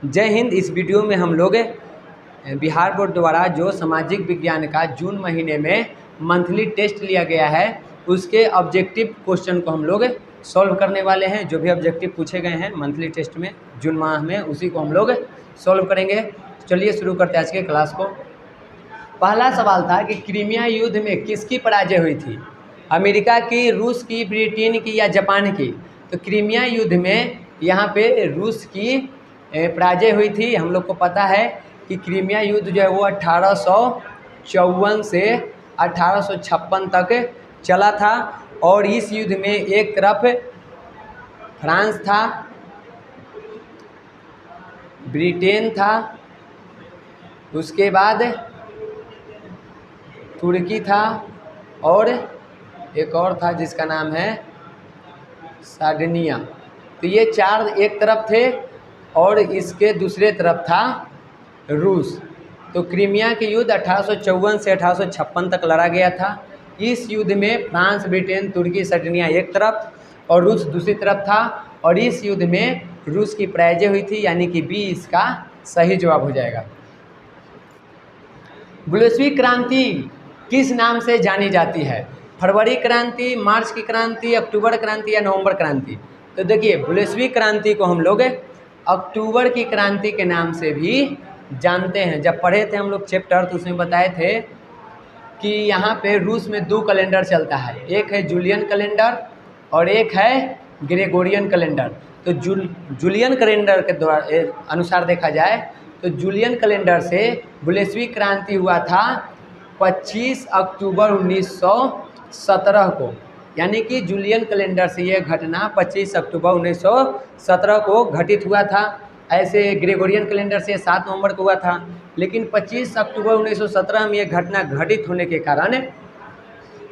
जय हिंद। इस वीडियो में हम लोग बिहार बोर्ड द्वारा जो सामाजिक विज्ञान का जून महीने में मंथली टेस्ट लिया गया है उसके ऑब्जेक्टिव क्वेश्चन को हम लोग सॉल्व करने वाले हैं। जो भी ऑब्जेक्टिव पूछे गए हैं मंथली टेस्ट में जून माह में उसी को हम लोग सॉल्व करेंगे। चलिए शुरू करते हैं आज के क्लास को। पहला सवाल था कि क्रीमिया युद्ध में किसकी पराजय हुई थी? अमेरिका की, रूस की, ब्रिटेन की या जापान की? तो क्रीमिया युद्ध में यहाँ पे रूस की पराजय हुई थी। हम लोग को पता है कि क्रीमिया युद्ध जो है वो 1854 से 1856 तक चला था और इस युद्ध में एक तरफ फ्रांस था, ब्रिटेन था, उसके बाद तुर्की था और एक और था जिसका नाम है सार्डिनिया। तो ये चार एक तरफ थे और इसके दूसरे तरफ था रूस। तो क्रीमिया के युद्ध 1854 से 1856 तक लड़ा गया था। इस युद्ध में फ्रांस, ब्रिटेन, तुर्की, सार्डिनिया एक तरफ और रूस दूसरी तरफ था और इस युद्ध में रूस की पराजय हुई थी, यानी कि बी इसका सही जवाब हो जाएगा। बोल्शेविक क्रांति किस नाम से जानी जाती है? फरवरी क्रांति, मार्च की क्रांति, अक्टूबर क्रांति या नवंबर क्रांति? तो देखिए, बोल्शेविक क्रांति को हम लोग अक्टूबर की क्रांति के नाम से भी जानते हैं। जब पढ़े थे हम लोग चैप्टर तो उसमें बताए थे कि यहाँ पे रूस में दो कैलेंडर चलता है, एक है जूलियन कैलेंडर और एक है ग्रेगोरियन कैलेंडर। तो जूलियन कैलेंडर के अनुसार देखा जाए तो जूलियन कैलेंडर से बोल्शेविक क्रांति हुआ था 25 अक्टूबर 1917 को, यानी कि जूलियन कैलेंडर से यह घटना 25 अक्टूबर 1917 को घटित हुआ था। ऐसे ग्रेगोरियन कैलेंडर से 7 नवंबर को हुआ था, लेकिन 25 अक्टूबर 1917 में यह घटना घटित होने के कारण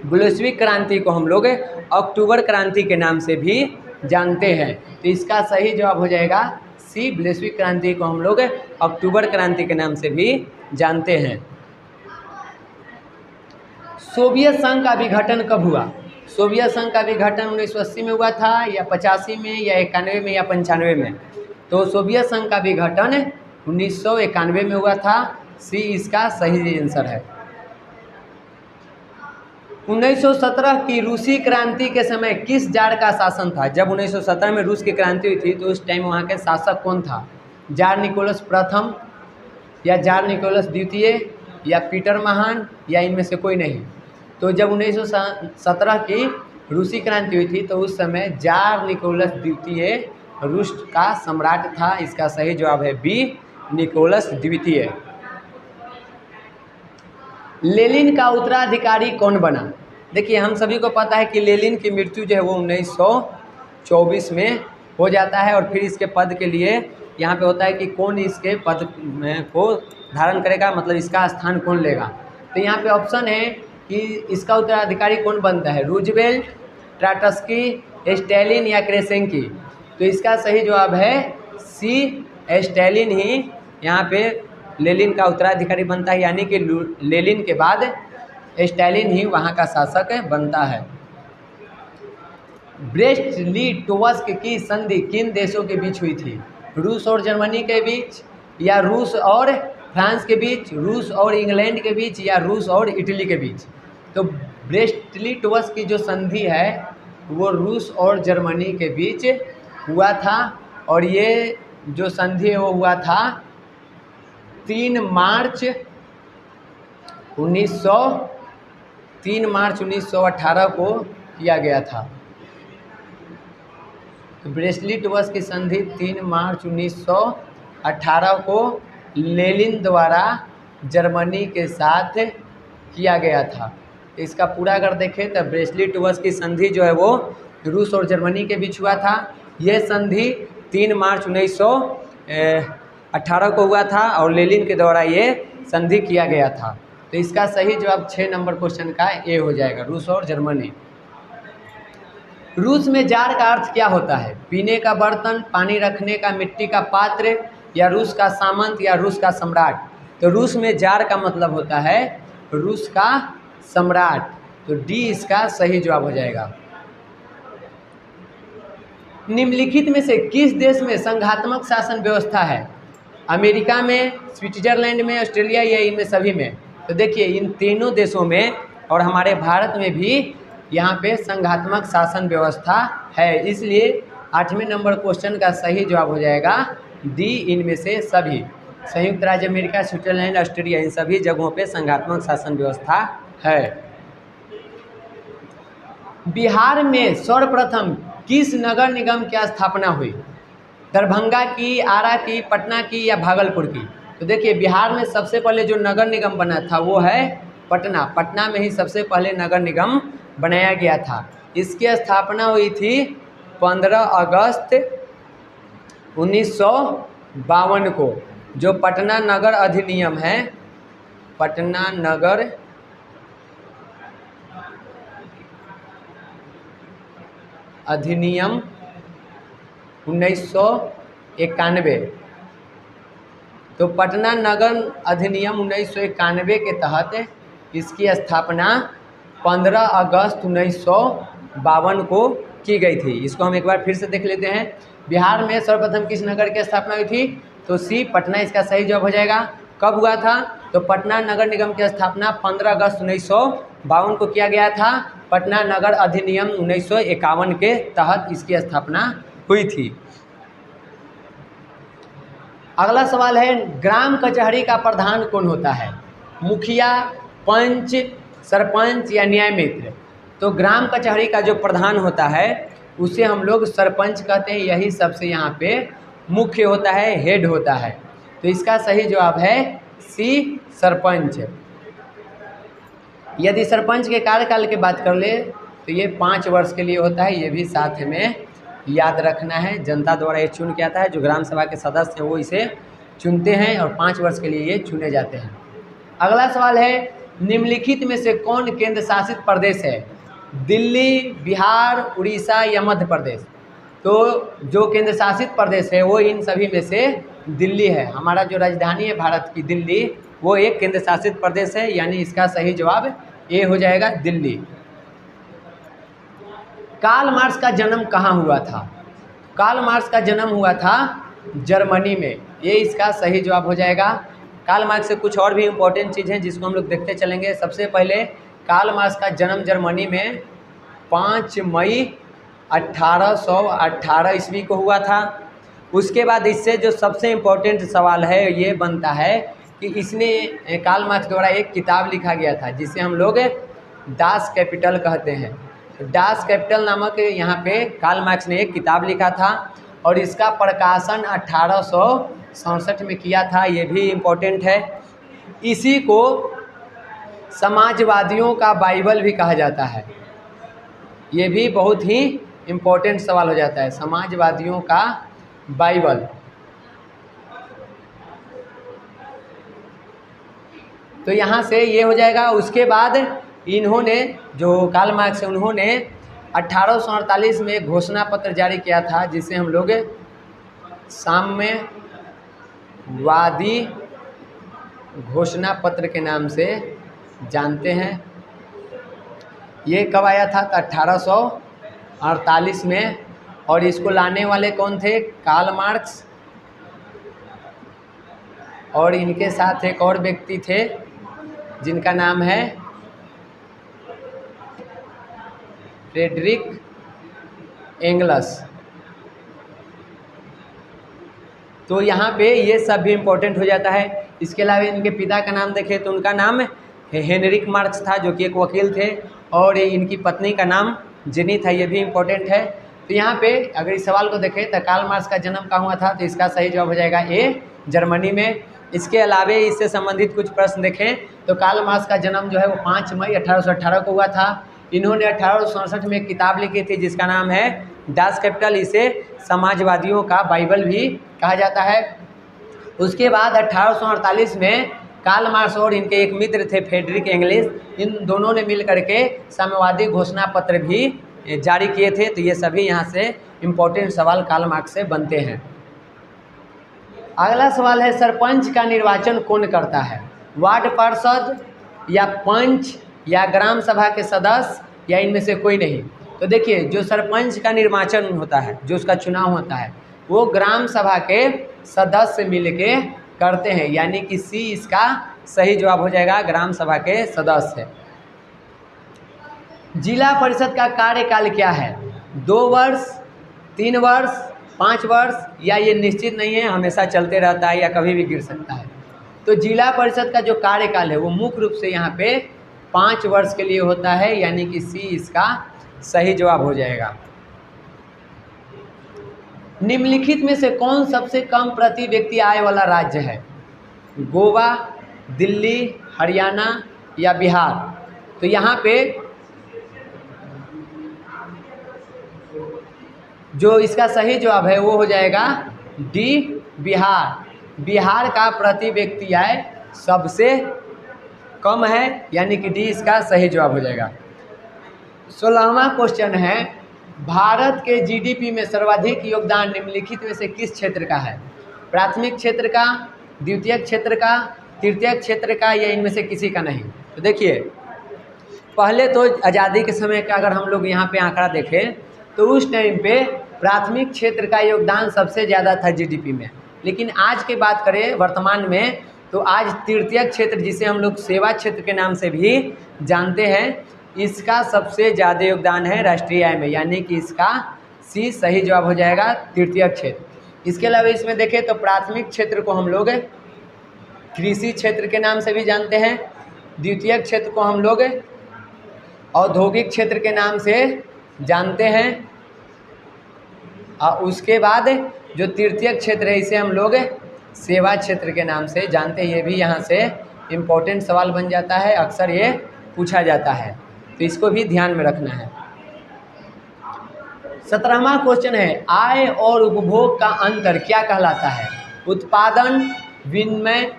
बोल्शेविक क्रांति को हम लोग अक्टूबर क्रांति के नाम से भी जानते हैं। तो इसका सही जवाब हो जाएगा सी, बोल्शेविक क्रांति को हम लोग अक्टूबर क्रांति के नाम से भी जानते हैं। सोवियत संघ का विघटन कब हुआ? सोवियत संघ का विघटन 1980 में हुआ था या 85 में या 91 में या 95 में? तो सोवियत संघ का विघटन 1991 में हुआ था। सी इसका सही आंसर है। 1917 की रूसी क्रांति के समय किस जार का शासन था? जब 1917 में रूस की क्रांति हुई थी तो उस टाइम वहाँ के शासक कौन था? जार निकोलस प्रथम या जार निकोलस द्वितीय या पीटर महान या इनमें से कोई नहीं? तो जब 1917 की रूसी क्रांति हुई थी तो उस समय जार निकोलस द्वितीय रूस का सम्राट था। इसका सही जवाब है बी, निकोलस द्वितीय। लेनिन का उत्तराधिकारी कौन बना? देखिए, हम सभी को पता है कि लेनिन की मृत्यु जो है वो 1924 में हो जाता है और फिर इसके पद के लिए यहाँ पे होता है कि कौन इसके पद को धारण करेगा, मतलब इसका स्थान कौन लेगा। तो यहाँ पे ऑप्शन है कि इसका उत्तराधिकारी कौन बनता है, रूजवेल्ट, ट्राटस्की, स्टालिन या क्रेसेंकी? तो इसका सही जवाब है सी, स्टालिन ही यहाँ पे लेनिन का उत्तराधिकारी बनता है, यानी कि लेनिन के बाद स्टालिन ही वहाँ का शासक बनता है। ब्रेस्ट-लिटोव्स्क की संधि किन देशों के बीच हुई थी? रूस और जर्मनी के बीच या रूस और फ्रांस के बीच, रूस और इंग्लैंड के बीच या रूस और इटली के बीच? तो ब्रेस्ट-लिटोव्स्क की जो संधि है वो रूस और जर्मनी के बीच हुआ था और ये जो संधि है वो हुआ था 3 मार्च 1918 को किया गया था। तो ब्रेस्ट-लिटोव्स्क की संधि 3 मार्च 1918 को लेनिन द्वारा जर्मनी के साथ किया गया था। इसका पूरा अगर देखें तो ब्रेस्ट-लिटोव्स्क की संधि जो है वो रूस और जर्मनी के बीच हुआ था। यह संधि 3 मार्च 1918 को हुआ था और लेनिन के द्वारा ये संधि किया गया था। तो इसका सही जवाब 6 नंबर क्वेश्चन का ए हो जाएगा, रूस और जर्मनी। रूस में जार का अर्थ क्या होता है? पीने का बर्तन, पानी रखने का मिट्टी का पात्र या रूस का सामंत या रूस का सम्राट? तो रूस में जार का मतलब होता है रूस का सम्राट। तो डी इसका सही जवाब हो जाएगा। निम्नलिखित में से किस देश में संघात्मक शासन व्यवस्था है? अमेरिका में, स्विट्ज़रलैंड में, ऑस्ट्रेलिया या इनमें सभी में। तो देखिए इन तीनों देशों में और हमारे भारत में भी यहाँ पे संघात्मक शासन व्यवस्था है। इसलिए 8वें नंबर क्वेश्चन का सही जवाब हो जाएगा डी, इनमें से सभी। संयुक्त राज्य अमेरिका, स्विट्जरलैंड, ऑस्ट्रेलिया इन सभी जगहों पे संघात्मक शासन व्यवस्था है। बिहार में सर्वप्रथम किस नगर निगम की स्थापना हुई? दरभंगा की, आरा की, पटना की या भागलपुर की? तो देखिए बिहार में सबसे पहले जो नगर निगम बना था वो है पटना। पटना में ही सबसे पहले नगर निगम बनाया गया था। इसकी स्थापना हुई थी 15 अगस्त 1952 को। जो पटना नगर अधिनियम है, पटना नगर अधिनियम 1991, तो पटना नगर अधिनियम 1991 के तहत इसकी स्थापना 15 अगस्त 1952 को की गई थी। इसको हम एक बार फिर से देख लेते हैं। बिहार में सर्वप्रथम किस नगर की स्थापना हुई थी? तो सी, पटना इसका सही जवाब हो जाएगा। कब हुआ था? तो पटना नगर निगम की स्थापना 15 अगस्त 1952 को किया गया था। पटना नगर अधिनियम 1951 के तहत इसकी स्थापना हुई थी। अगला सवाल है, ग्राम कचहरी का प्रधान कौन होता है? मुखिया, पंच, सरपंच या न्याय मित्र? तो ग्राम कचहरी का जो प्रधान होता है उसे हम लोग सरपंच कहते हैं। यही सबसे यहाँ पे मुख्य होता है, हेड होता है। तो इसका सही जवाब है सी, सरपंच। यदि सरपंच के कार्यकाल की बात कर ले तो ये 5 वर्ष के लिए होता है। ये भी साथ में याद रखना है। जनता द्वारा ये चुन के आता है। जो ग्राम सभा के सदस्य हैं वो इसे चुनते हैं और 5 वर्ष के लिए ये चुने जाते हैं। अगला सवाल है, निम्नलिखित में से कौन केंद्र शासित प्रदेश है? दिल्ली, बिहार, उड़ीसा या मध्य प्रदेश? तो जो केंद्र शासित प्रदेश है वो इन सभी में से दिल्ली है। हमारा जो राजधानी है भारत की, दिल्ली, वो एक केंद्र शासित प्रदेश है। यानी इसका सही जवाब ए हो जाएगा, दिल्ली। कार्ल मार्क्स का जन्म कहाँ हुआ था? कार्ल मार्क्स का जन्म हुआ था जर्मनी में। ये इसका सही जवाब हो जाएगा। कार्ल मार्क्स से कुछ और भी इम्पोर्टेंट चीज़ हैं जिसको हम लोग देखते चलेंगे। सबसे पहले कार्ल मार्क्स का जन्म जर्मनी में 5 मई 1818 ईस्वी को हुआ था। उसके बाद इससे जो सबसे इम्पोर्टेंट सवाल है ये बनता है कि इसने कार्ल मार्क्स द्वारा एक किताब लिखा गया था जिसे हम लोग डास कैपिटल कहते हैं। डास कैपिटल नामक यहाँ पे कार्ल मार्क्स ने एक किताब लिखा था और इसका प्रकाशन 1867 में किया था। ये भी इम्पोर्टेंट है। इसी को समाजवादियों का बाइबल भी कहा जाता है। ये भी बहुत ही इम्पोर्टेंट सवाल हो जाता है, समाजवादियों का बाइबल। तो यहाँ से ये हो जाएगा। उसके बाद इन्होंने, जो कार्ल मार्क्स है, उन्होंने 1848 में घोषणा पत्र जारी किया था जिसे हम लोग साम्यवादी घोषणा पत्र के नाम से जानते हैं। ये कब आया था? 1848 में। और इसको लाने वाले कौन थे? कार्ल मार्क्स, और इनके साथ एक और व्यक्ति थे जिनका नाम है फ्रेडरिक एंगल्स। तो यहाँ पे ये सब भी इम्पोर्टेंट हो जाता है। इसके अलावा इनके पिता का नाम देखें तो उनका नाम हेनरिक मार्क्स था जो कि एक वकील थे, और इनकी पत्नी का नाम जेनी था। ये भी इम्पोर्टेंट है। तो यहाँ पे अगर इस सवाल को देखें तो कार्ल मार्क्स का जन्म कहाँ हुआ था? तो इसका सही जवाब हो जाएगा ए, जर्मनी में। इसके अलावा इससे संबंधित कुछ प्रश्न देखें तो कार्ल मार्क्स का जन्म जो है वो 5 मई 1818 को हुआ था। इन्होंने 1867 में एक किताब लिखी थी जिसका नाम है डास कैपिटल। इसे समाजवादियों का बाइबल भी कहा जाता है। उसके बाद 1848 में कार्ल मार्क्स और इनके एक मित्र थे फ्रेडरिक एंगल्स, इन दोनों ने मिल करके साम्यवादी घोषणा पत्र भी जारी किए थे। तो ये सभी यहाँ से इम्पोर्टेंट सवाल कार्ल मार्क्स से बनते हैं। अगला सवाल है, सरपंच का निर्वाचन कौन करता है? वार्ड पार्षद या पंच या ग्राम सभा के सदस्य या इनमें से कोई नहीं? तो देखिए जो सरपंच का निर्वाचन होता है, जो उसका चुनाव होता है, वो ग्राम सभा के सदस्य मिलके करते हैं, यानी कि सी इसका सही जवाब हो जाएगा, ग्राम सभा के सदस्य। जिला परिषद का कार्यकाल क्या है? 2 वर्ष, 3 वर्ष, 5 वर्ष, या ये निश्चित नहीं है, हमेशा चलते रहता है या कभी भी गिर सकता है। तो जिला परिषद का जो कार्यकाल है वो मुख्य रूप से यहाँ पे 5 वर्ष के लिए होता है, यानी कि सी इसका सही जवाब हो जाएगा। निम्नलिखित में से कौन सबसे कम प्रति व्यक्ति आय वाला राज्य है? गोवा, दिल्ली, हरियाणा या बिहार? तो यहाँ पे जो इसका सही जवाब है वो हो जाएगा डी, बिहार। बिहार का प्रति व्यक्ति आय सबसे कम है, यानी कि डी इसका सही जवाब हो जाएगा। 16वां क्वेश्चन है, भारत के जीडीपी में सर्वाधिक योगदान निम्नलिखित में से किस क्षेत्र का है? प्राथमिक क्षेत्र का, द्वितीयक क्षेत्र का, तृतीयक क्षेत्र का, या इनमें से किसी का नहीं? तो देखिए, पहले तो आज़ादी के समय का अगर हम लोग यहाँ पे आंकड़ा देखें तो उस टाइम पे प्राथमिक क्षेत्र का योगदान सबसे ज़्यादा था जीडीपी में, लेकिन आज की बात करें वर्तमान में तो आज तृतीयक क्षेत्र, जिसे हम लोग सेवा क्षेत्र के नाम से भी जानते हैं, इसका सबसे ज़्यादा योगदान है राष्ट्रीय आय में, यानी कि इसका सी सही जवाब हो जाएगा, तृतीयक क्षेत्र। इसके अलावा इसमें देखें तो प्राथमिक क्षेत्र को हम लोग कृषि क्षेत्र के नाम से भी जानते हैं, द्वितीयक क्षेत्र को हम लोग औद्योगिक क्षेत्र के नाम से जानते हैं, और उसके बाद जो तृतीयक क्षेत्र है इसे हम लोग सेवा क्षेत्र के नाम से जानते हैं। ये भी यहाँ से इम्पोर्टेंट सवाल बन जाता है, अक्सर ये पूछा जाता है, तो इसको भी ध्यान में रखना है। 17वां क्वेश्चन है, आय और उपभोग का अंतर क्या कहलाता है? उत्पादन, विनिमय,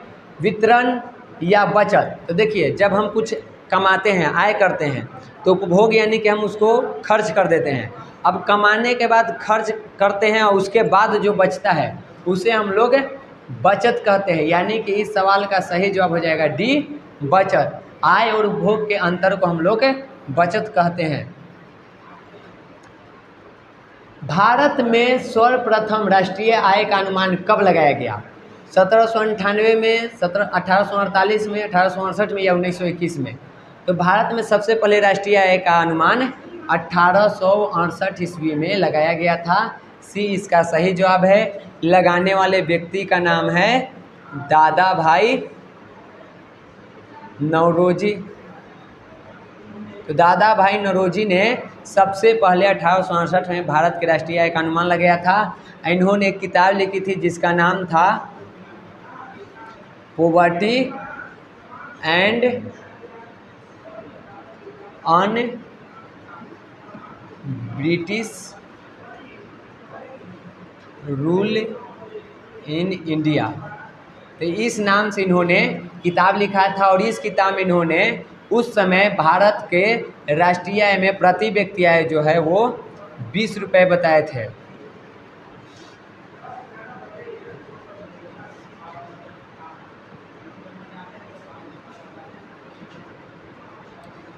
वितरण या बचत? तो देखिए, जब हम कुछ कमाते हैं, आय करते हैं, तो उपभोग यानी कि हम उसको खर्च कर देते हैं। अब कमाने के बाद खर्च करते हैं और उसके बाद जो बचता है उसे हम लोग बचत कहते हैं, यानी कि इस सवाल का सही जवाब हो जाएगा डी, बचत। आय और उपभोग के अंतर को हम लोग बचत कहते हैं। भारत में सर्वप्रथम राष्ट्रीय आय का अनुमान कब लगाया गया? 1798 में, 1848 में, 1868 में या 1921 में? तो भारत में सबसे पहले राष्ट्रीय आय का अनुमान 1868 ईस्वी में लगाया गया था। सी इसका सही जवाब है। लगाने वाले व्यक्ति का नाम है दादा भाई नौरोजी। तो दादा भाई नौरोजी ने सबसे पहले 1868 में भारत के राष्ट्रीय आय का अनुमान लगाया था। इन्होंने एक किताब लिखी थी जिसका नाम था poverty and on British rule in India. तो इस नाम से इन्होंने किताब लिखा था, और इस किताब में इन्होंने उस समय भारत के राष्ट्रीय आय में प्रति व्यक्ति आय जो है वो 20 रुपये बताए थे।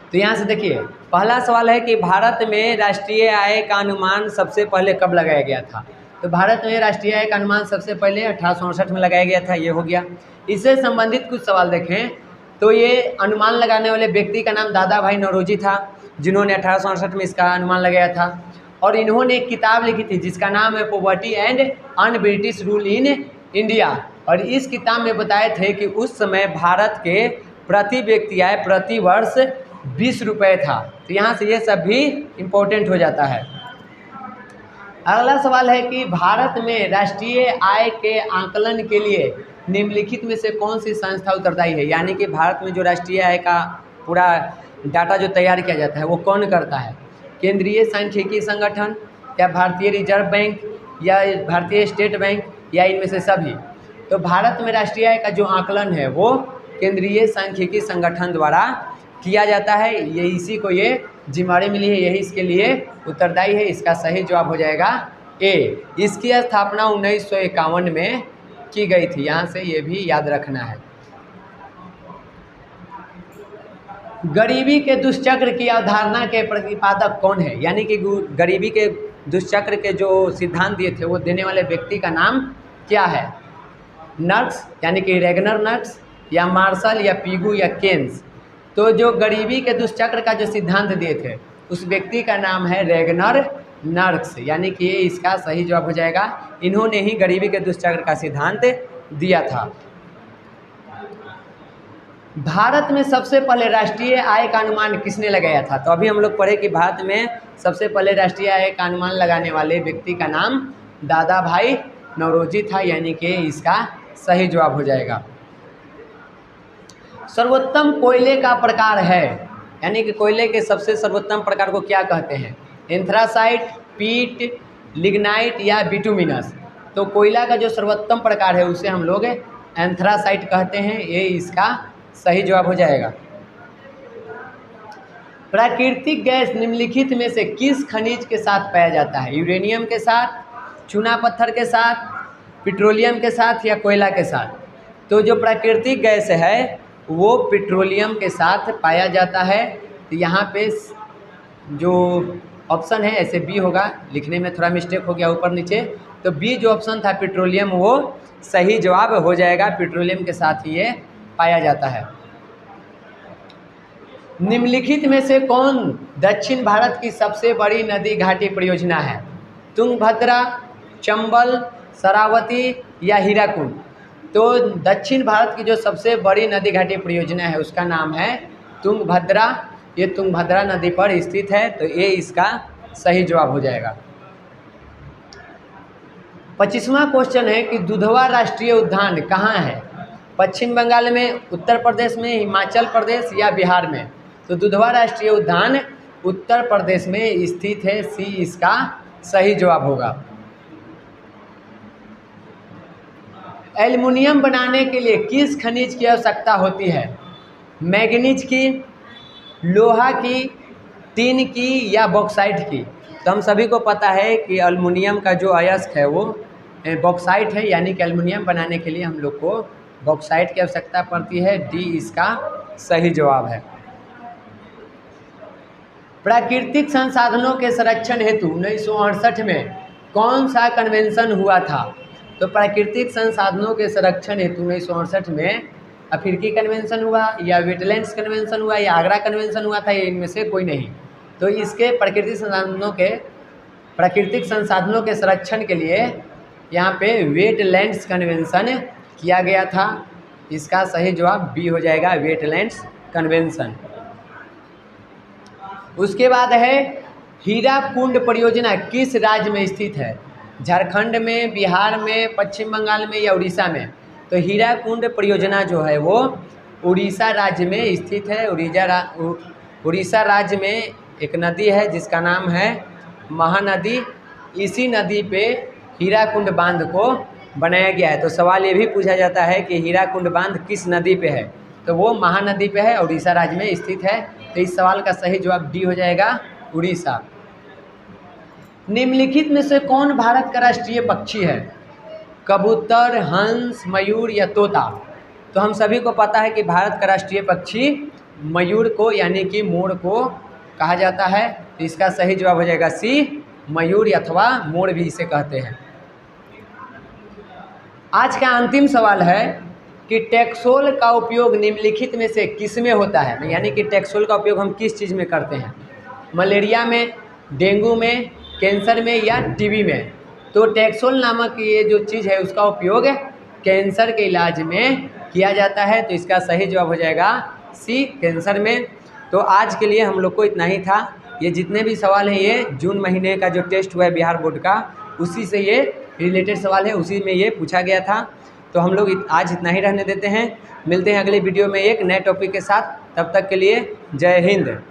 तो यहाँ से देखिए, पहला सवाल है कि भारत में राष्ट्रीय आय का अनुमान सबसे पहले कब लगाया गया था? तो भारत में राष्ट्रीय आय का अनुमान सबसे पहले 1868 में लगाया गया था, ये हो गया। इससे संबंधित कुछ सवाल देखें तो ये अनुमान लगाने वाले व्यक्ति का नाम दादा भाई नौरोजी था, जिन्होंने 1868 में इसका अनुमान लगाया था। और इन्होंने एक किताब लिखी थी जिसका नाम है poverty and un British rule in India, और इस किताब में बताए थे कि उस समय भारत के प्रति व्यक्ति आय प्रति वर्ष 20 रुपये था। तो यहाँ से ये सब भी इम्पोर्टेंट हो जाता है। अगला सवाल है कि भारत में राष्ट्रीय आय के आंकलन के लिए निम्नलिखित में से कौन सी संस्था उत्तरदायी है? यानी कि भारत में जो राष्ट्रीय आय का पूरा डाटा जो तैयार किया जाता है वो कौन करता है? केंद्रीय सांख्यिकी संगठन, या भारतीय रिजर्व बैंक, या भारतीय स्टेट बैंक, या इनमें से सभी? तो भारत में राष्ट्रीय आय का जो आंकलन है वो केंद्रीय सांख्यिकी संगठन द्वारा किया जाता है। ये इसी को ये जिम्मेदारी मिली है, यही इसके लिए उत्तरदायी है। इसका सही जवाब हो जाएगा ए। इसकी स्थापना 1951 में की गई थी, यहाँ से ये भी याद रखना है। गरीबी के दुष्चक्र की अवधारणा के प्रतिपादक कौन है? यानी कि गरीबी के दुष्चक्र के जो सिद्धांत दिए थे वो देने वाले व्यक्ति का नाम क्या है? नर्क्स यानी कि रेगनर नर्क्स, या मार्शल, या पीगू, या केन्स। तो जो गरीबी के दुष्चक्र का जो सिद्धांत दिए थे उस व्यक्ति का नाम है रेगनर नर्क्स, यानी कि ये इसका सही जवाब हो जाएगा। इन्होंने ही गरीबी के दुष्चक्र का सिद्धांत दिया था। भारत में सबसे पहले राष्ट्रीय आय का अनुमान किसने लगाया था? तो अभी हम लोग पढ़े कि भारत में सबसे पहले राष्ट्रीय आय का अनुमान लगाने वाले व्यक्ति का नाम दादा भाई नौरोजी था, यानी कि इसका सही जवाब हो जाएगा। सर्वोत्तम कोयले का प्रकार है, यानी कि कोयले के सबसे सर्वोत्तम प्रकार को क्या कहते हैं? एंथ्रासाइट, पीट, लिग्नाइट, या बिटुमिनस। तो कोयला का जो सर्वोत्तम प्रकार है उसे हम लोग एंथ्रासाइट कहते हैं, ये इसका सही जवाब हो जाएगा। प्राकृतिक गैस निम्नलिखित में से किस खनिज के साथ पाया जाता है? यूरेनियम के साथ, चूना पत्थर के साथ, पेट्रोलियम के साथ, या कोयला के साथ? तो जो प्राकृतिक गैस है वो पेट्रोलियम के साथ पाया जाता है। तो यहाँ पे जो ऑप्शन है ऐसे बी होगा, लिखने में थोड़ा मिस्टेक हो गया ऊपर नीचे, तो बी जो ऑप्शन था पेट्रोलियम वो सही जवाब हो जाएगा। पेट्रोलियम के साथ ही ये पाया जाता है। निम्नलिखित में से कौन दक्षिण भारत की सबसे बड़ी नदी घाटी परियोजना है? तुंगभद्रा, चंबल, शरावती, या हीराकुंड? तो दक्षिण भारत की जो सबसे बड़ी नदी घाटी परियोजना है उसका नाम है तुंगभद्रा। ये तुंगभद्रा नदी पर स्थित है, तो ये इसका सही जवाब हो जाएगा। 25वां क्वेश्चन है कि दुधवा राष्ट्रीय उद्यान कहाँ है? पश्चिम बंगाल में, उत्तर प्रदेश में, हिमाचल प्रदेश, या बिहार में? तो दुधवा राष्ट्रीय उद्यान उत्तर प्रदेश में स्थित है, सी इसका सही जवाब होगा। एल्युमिनियम बनाने के लिए किस खनिज की आवश्यकता होती है? मैंगनीज की, लोहा की, टिन की, या बॉक्साइट की? तो हम सभी को पता है कि एल्युमिनियम का जो अयस्क है वो बॉक्साइट है, यानी कि एल्युमिनियम बनाने के लिए हम लोग को बॉक्साइट की आवश्यकता पड़ती है, डी इसका सही जवाब है। प्राकृतिक संसाधनों के संरक्षण हेतु 1968 में कौन सा कन्वेंशन हुआ था? तो प्राकृतिक संसाधनों के संरक्षण हेतु 1968 में अफ्रीकी कन्वेंशन हुआ, या वेटलैंड्स कन्वेंशन हुआ, या आगरा कन्वेंशन हुआ था, या इनमें से कोई नहीं। तो इसके प्राकृतिक संसाधनों के संरक्षण के लिए यहाँ पे वेटलैंड्स कन्वेंशन किया गया था। इसका सही जवाब बी हो जाएगा, वेटलैंड्स कन्वेंशन। उसके बाद है हीराकुंड परियोजना किस राज्य में स्थित है? झारखंड में, बिहार में, पश्चिम बंगाल में, या उड़ीसा में? तो हीराकुंड परियोजना जो है वो उड़ीसा राज्य में स्थित है। उड़ीसा राज्य में एक नदी है जिसका नाम है महानदी। इसी नदी पे हीराकुंड बांध को बनाया गया है। तो सवाल ये भी पूछा जाता है कि हीराकुंड बांध किस नदी पे है? तो वो महानदी पे है, उड़ीसा राज्य में स्थित है। तो इस सवाल का सही जवाब डी हो जाएगा, उड़ीसा। निम्नलिखित में से कौन भारत का राष्ट्रीय पक्षी है? कबूतर, हंस, मयूर, या तोता? तो हम सभी को पता है कि भारत का राष्ट्रीय पक्षी मयूर को, यानी कि मोर को कहा जाता है। तो इसका सही जवाब हो जाएगा सी, मयूर अथवा मोर भी इसे कहते हैं। आज का अंतिम सवाल है कि टैक्सोल का उपयोग निम्नलिखित में से किस में होता है? यानी कि टैक्सोल का उपयोग हम किस चीज़ में करते हैं? मलेरिया में, डेंगू में, कैंसर में, या टीबी में? तो टैक्सोल नामक ये जो चीज़ है उसका उपयोग कैंसर के इलाज में किया जाता है। तो इसका सही जवाब हो जाएगा सी, कैंसर में। तो आज के लिए हम लोग को इतना ही था। ये जितने भी सवाल हैं ये जून महीने का जो टेस्ट हुआ है बिहार बोर्ड का, उसी से ये रिलेटेड सवाल है, उसी में ये पूछा गया था। तो हम लोग आज इतना ही रहने देते हैं। मिलते हैं अगले वीडियो में एक नए टॉपिक के साथ। तब तक के लिए जय हिंद।